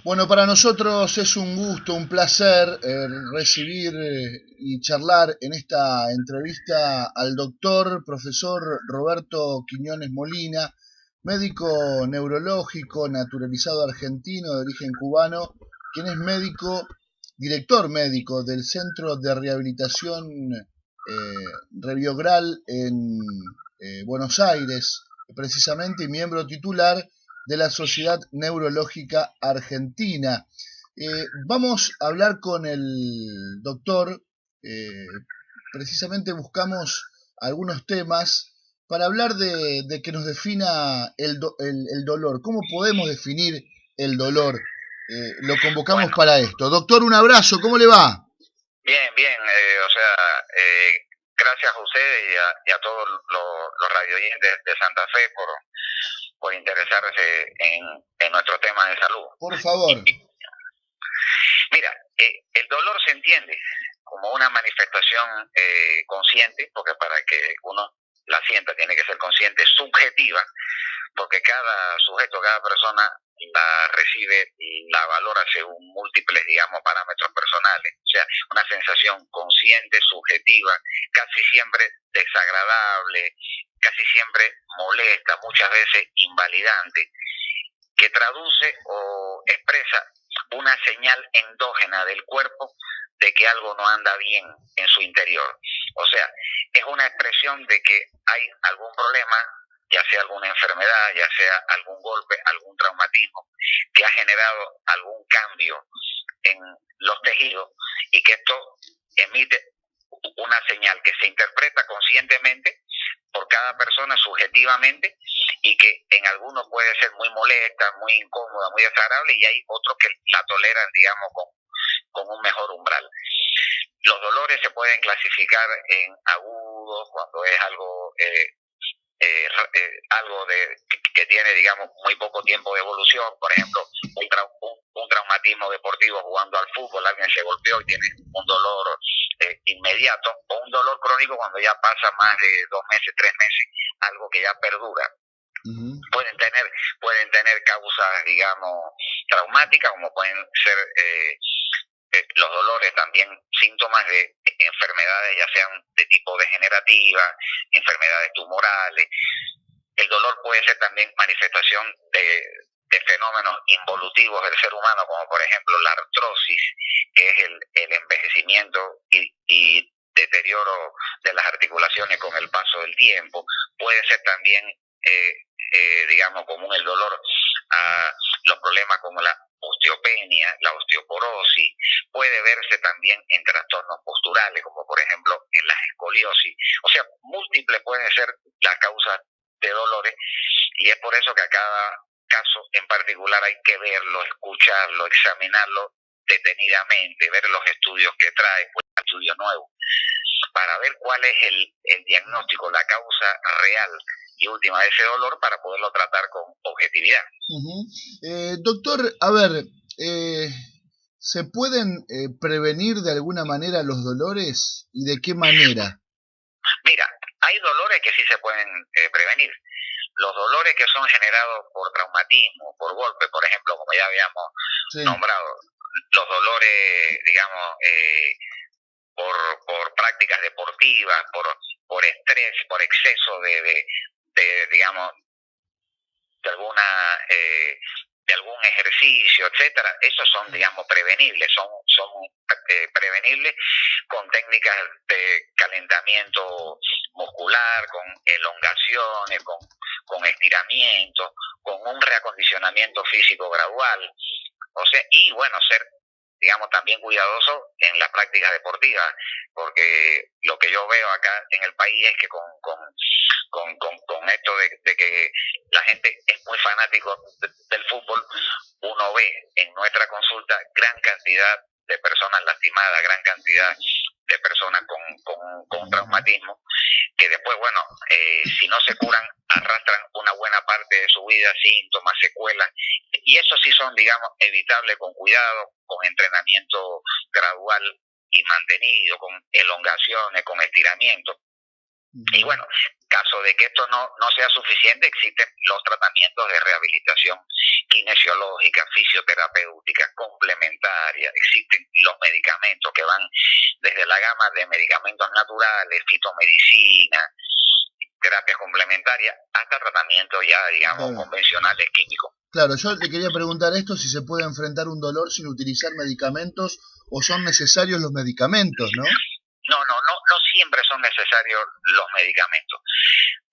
Bueno, para nosotros es un gusto, un placer recibir y charlar en esta entrevista al doctor, profesor Roberto Quiñones Molina, médico neurológico naturalizado argentino de origen cubano, quien es médico, director médico del Centro de Rehabilitación Reviogral en Buenos Aires, precisamente, y miembro titular de la Sociedad Neurológica Argentina. Vamos a hablar con el doctor, eh, precisamente buscamos algunos temas para hablar de que nos defina el dolor. ¿Cómo podemos definir el dolor? Lo convocamos Bueno, para esto. Doctor, un abrazo, ¿cómo le va? bien, bien, gracias a usted y a todos los radioyentes de Santa Fe por interesarse en nuestro tema de salud. Por favor. Mira, el dolor se entiende como una manifestación consciente, porque para que uno la sienta tiene que ser consciente, subjetiva, porque cada sujeto, cada persona la recibe y la valora según múltiples, digamos, parámetros personales. O sea, una sensación consciente, subjetiva, casi siempre desagradable, casi siempre molesta, muchas veces invalidante, que traduce o expresa una señal endógena del cuerpo de que algo no anda bien en su interior. O sea, es una expresión de que hay algún problema, ya sea alguna enfermedad, ya sea algún golpe, algún traumatismo, que ha generado algún cambio en los tejidos y que esto emite una señal que se interpreta conscientemente por cada persona subjetivamente y que en algunos puede ser muy molesta, muy incómoda, muy desagradable, y hay otros que la toleran, digamos, con un mejor umbral. Los dolores se pueden clasificar en agudos, cuando es algo que tiene, digamos, muy poco tiempo de evolución. Por ejemplo, un traumatismo deportivo jugando al fútbol, alguien se golpeó y tiene un dolor inmediato, o un dolor crónico cuando ya pasa más de 2 meses, 3 meses, algo que ya perdura. Uh-huh. Pueden tener causas, digamos, traumáticas, como pueden ser los dolores también síntomas de enfermedades, ya sean de tipo degenerativa, enfermedades tumorales. El dolor puede ser también manifestación de fenómenos involutivos del ser humano, como por ejemplo la artrosis, que es el envejecimiento y deterioro de las articulaciones con el paso del tiempo. Puede ser también, digamos, común el dolor a los problemas como la osteopenia, la osteoporosis. Puede verse también en trastornos posturales, como por ejemplo en la escoliosis. O sea, múltiples pueden ser las causas de dolores, y es por eso que a cada caso en particular hay que verlo, escucharlo, examinarlo detenidamente, ver los estudios que trae, pues estudios nuevos, para ver cuál es el diagnóstico, la causa real y última de ese dolor, para poderlo tratar con objetividad. Doctor, a ver, ¿se pueden prevenir de alguna manera los dolores y de qué manera? Mira, hay dolores que sí se pueden prevenir. Los dolores que son generados por traumatismo, por golpe, por ejemplo, como ya habíamos nombrado, los dolores, digamos, por prácticas deportivas, por estrés, por exceso digamos, de alguna de algún ejercicio, etcétera, esos son, digamos, prevenibles, son prevenibles con técnicas de calentamiento muscular, con elongaciones, con estiramiento, con un reacondicionamiento físico gradual. O sea, y bueno, ser, digamos, también cuidadoso en las prácticas deportivas, porque lo que yo veo acá en el país es que con esto de que la gente es muy fanático del fútbol, uno ve en nuestra consulta gran cantidad de personas lastimadas, gran cantidad de personas con traumatismo, que después, bueno, si no se curan, arrastran una buena parte de su vida, síntomas, secuelas, y eso sí son, digamos, evitables con cuidado, con entrenamiento gradual y mantenido, con elongaciones, con estiramiento. Y bueno, caso de que esto no sea suficiente, existen los tratamientos de rehabilitación kinesiológica, fisioterapéutica, complementaria, existen los medicamentos que van desde la gama de medicamentos naturales, fitomedicina, terapias complementarias, hasta tratamientos ya, digamos, convencionales químicos. Claro, yo le quería preguntar esto, si se puede enfrentar un dolor sin utilizar medicamentos o son necesarios los medicamentos, ¿no? No siempre son necesarios los medicamentos.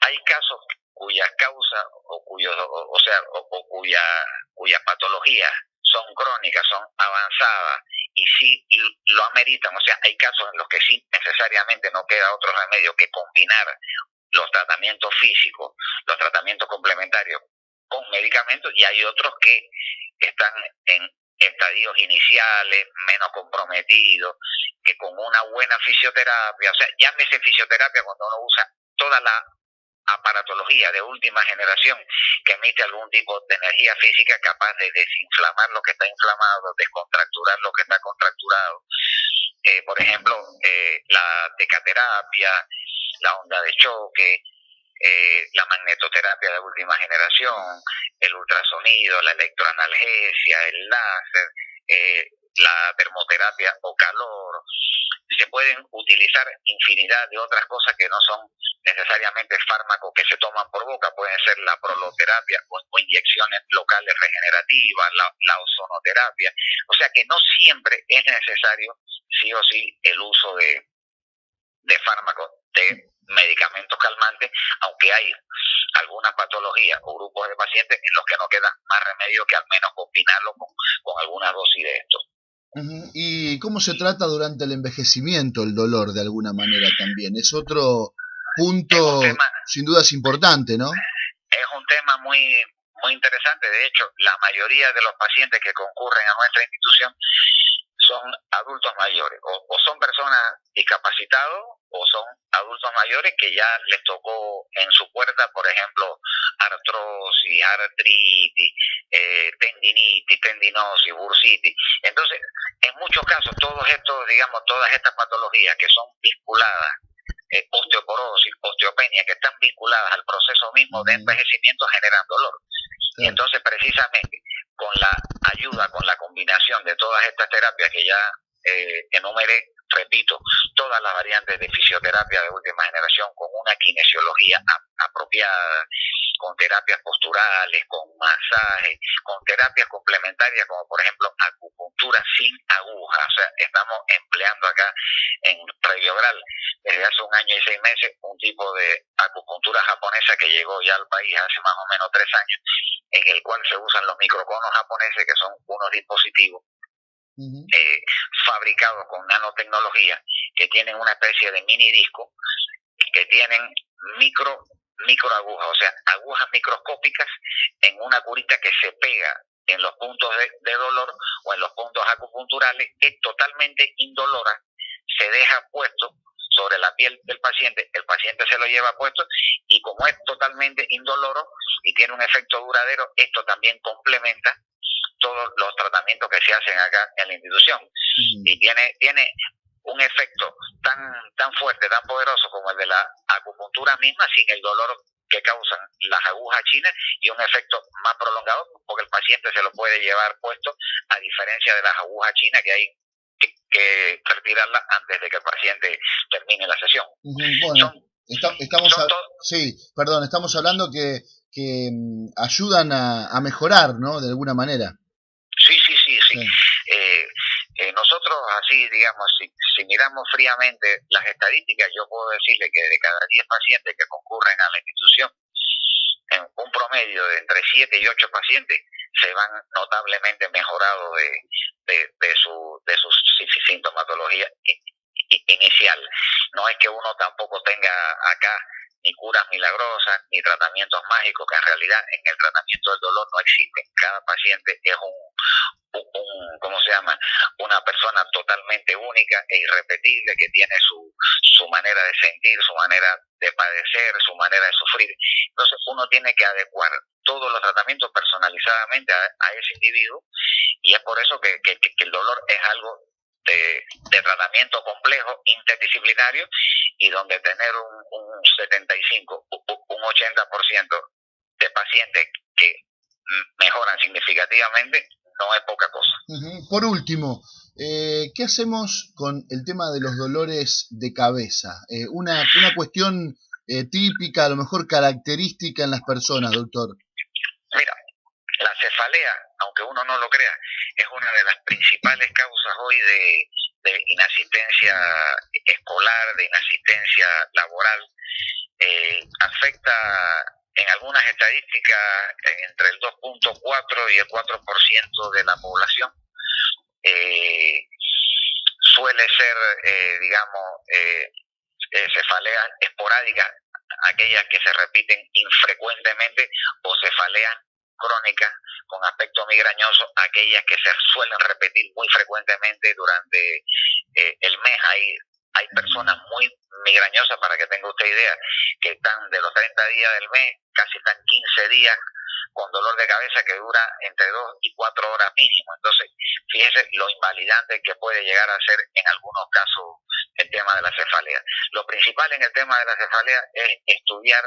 Hay casos cuya causa o cuya patología son crónicas, son avanzadas y sí lo ameritan. O sea, hay casos en los que sí necesariamente no queda otro remedio que combinar los tratamientos físicos, los tratamientos complementarios con medicamentos, y hay otros que están en estadios iniciales, menos comprometidos, que con una buena fisioterapia, o sea, llámese fisioterapia cuando uno usa toda la aparatología de última generación que emite algún tipo de energía física capaz de desinflamar lo que está inflamado, descontracturar lo que está contracturado. Por ejemplo, la decaterapia, la onda de choque, la magnetoterapia de última generación, el ultrasonido, la electroanalgesia, el láser, la termoterapia o calor. Se pueden utilizar infinidad de otras cosas que no son necesariamente fármacos que se toman por boca. Pueden ser la proloterapia o inyecciones locales regenerativas, la ozonoterapia. O sea que no siempre es necesario sí o sí el uso de fármacos, de medicamentos calmantes, aunque hay algunas patologías o grupos de pacientes en los que no queda más remedio que al menos combinarlo con alguna dosis de estos. ¿Y cómo se trata durante el envejecimiento el dolor de alguna manera también? Es otro punto, sin duda es importante, ¿no? Es un tema muy interesante. De hecho, la mayoría de los pacientes que concurren a nuestra institución son adultos mayores, o son personas discapacitados, o son adultos mayores que ya les tocó en su puerta, por ejemplo, artrosis, artritis, tendinitis, tendinosis, bursitis. Entonces, en muchos casos, todas estas patologías que son vinculadas, osteoporosis, osteopenia, que están vinculadas al proceso mismo de envejecimiento, generan dolor. Y entonces, precisamente, con la ayuda, con la combinación de todas estas terapias que ya enumeré, repito, todas las variantes de fisioterapia de última generación, con una kinesiología apropiada, con terapias posturales, con masajes, con terapias complementarias como por ejemplo acupuntura sin aguja. O sea, estamos empleando acá en Reyogral desde hace 1 año y 6 meses un tipo de acupuntura japonesa que llegó ya al país hace más o menos 3 años, en el cual se usan los microconos japoneses, que son unos dispositivos fabricados con nanotecnología, que tienen una especie de mini disco, que tienen micro agujas, o sea, agujas microscópicas en una curita que se pega en los puntos de dolor o en los puntos acupunturales. Es totalmente indolora, se deja puesto sobre la piel del paciente, el paciente se lo lleva puesto, y como es totalmente indoloro y tiene un efecto duradero, esto también complementa todos los tratamientos que se hacen acá en la institución. Y tiene un efecto tan fuerte, tan poderoso como el de la acupuntura misma, sin el dolor que causan las agujas chinas, y un efecto más prolongado porque el paciente se lo puede llevar puesto, a diferencia de las agujas chinas que hay que retirarla antes de que el paciente termine la sesión. Bueno, estamos hablando que ayudan a mejorar, ¿no? De alguna manera. Sí. Nosotros, así, digamos, si miramos fríamente las estadísticas, yo puedo decirle que de cada 10 pacientes que concurren a la institución, en un promedio de entre 7 y 8 pacientes se van notablemente mejorados de su sintomatología inicial. No es que uno tampoco tenga acá ni curas milagrosas, ni tratamientos mágicos, que en realidad en el tratamiento del dolor no existen. Cada paciente es una persona totalmente única e irrepetible, que tiene su manera de sentir, su manera de padecer, su manera de sufrir. Entonces uno tiene que adecuar todos los tratamientos personalizadamente a ese individuo, y es por eso que el dolor es algo de tratamiento complejo, interdisciplinario, y donde tener un 75, un 80% de pacientes que mejoran significativamente no es poca cosa. Por último, ¿qué hacemos con el tema de los dolores de cabeza? Una cuestión típica, a lo mejor característica en las personas, doctor. Mira, la cefalea, aunque uno no lo crea, es una de las principales causas hoy de inasistencia escolar, de inasistencia laboral. Afecta en algunas estadísticas entre el 2.4 y el 4% de la población. Suele ser, cefaleas esporádicas, aquellas que se repiten infrecuentemente, o cefaleas crónicas con aspecto migrañoso, aquellas que se suelen repetir muy frecuentemente durante el mes. Hay personas muy migrañosas, para que tenga usted idea, que están de los 30 días del mes, casi están 15 días con dolor de cabeza que dura entre 2 y 4 horas mínimo. Entonces, fíjese lo invalidante que puede llegar a ser en algunos casos el tema de la cefalea. Lo principal en el tema de la cefalea es estudiar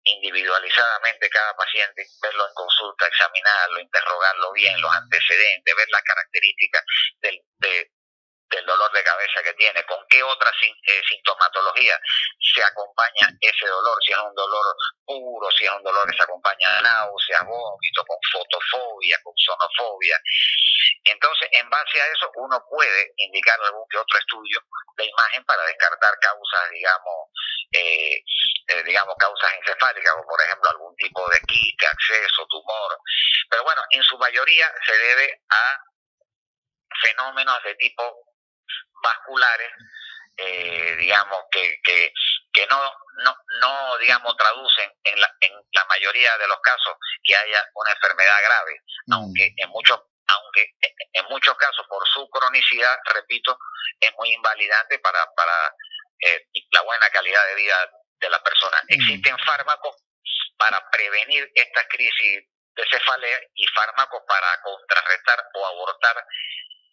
individualizadamente cada paciente, verlo en consulta, examinarlo, interrogarlo bien, los antecedentes, ver las características del dolor de cabeza que tiene, con qué otra sintomatología se acompaña ese dolor, si es un dolor puro, si es un dolor que se acompaña de náuseas, vómito, con fotofobia, con sonofobia. Entonces, en base a eso, uno puede indicar algún que otro estudio de imagen para descartar causas, causas encefálicas, como por ejemplo algún tipo de quiste, absceso, tumor. Pero bueno, en su mayoría se debe a fenómenos de tipo vasculares, que no traducen en la mayoría de los casos que haya una enfermedad grave, aunque en muchos casos, por su cronicidad, repito, es muy invalidante para la buena calidad de vida de la persona. Existen fármacos para prevenir estas crisis de cefalea y fármacos para contrarrestar o abortar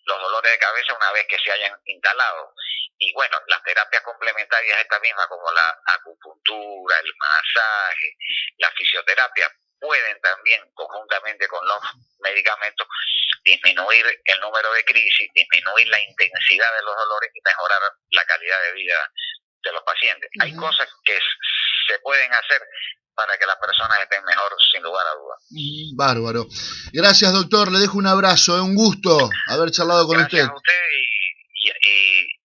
los dolores de cabeza una vez que se hayan instalado. Y bueno, las terapias complementarias estas mismas, como la acupuntura, el masaje, la fisioterapia, pueden también, conjuntamente con los medicamentos, disminuir el número de crisis, disminuir la intensidad de los dolores y mejorar la calidad de vida de los pacientes. Hay cosas que se pueden hacer para que las personas estén mejor, sin lugar a dudas. Bárbaro. Gracias, doctor. Le dejo un abrazo. Es un gusto haber charlado con usted. Gracias a usted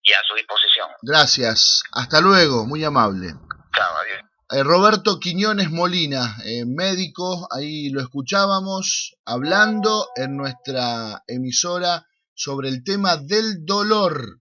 y a su disposición. Gracias. Hasta luego. Muy amable. Chao, adiós. Roberto Quiñones Molina, médico, ahí lo escuchábamos hablando en nuestra emisora sobre el tema del dolor.